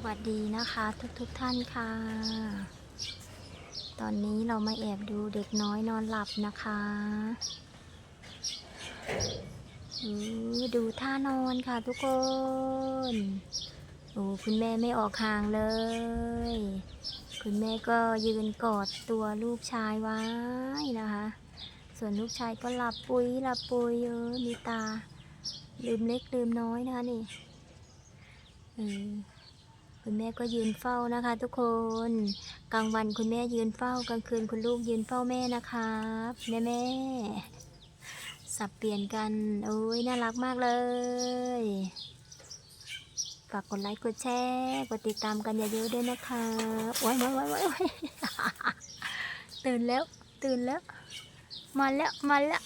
วัสดีนะคะทุกท่านค่ะ ตอนนี้เรามาแอบดูเด็กน้อยนอนหลับนะคะดูท่านอนค่ะทุกคนคุณแม่ไม่ออกห่างเลย คุณแม่ก็ยืนกอดตัวลูกชายไว้นะคะ ส่วนลูกชายก็หลับปุ๋ยมีตาลืมเล็กลืมน้อยนะคะนี่คุณแม่ก็ยืนเฝ้านะคะทุกคนกลางวันคุณแม่ยืนเฝ้ากลางคืนคุณลูกยืนเฝ้าแม่นะครับแม่สับเปลี่ยนกันน่ารักมากเลยฝากกดไลค์กดแชร์กดติดตามกันเยอะๆด้วยนะคะโอ้ยตื่นแล้วมาแล้วมาแล้ว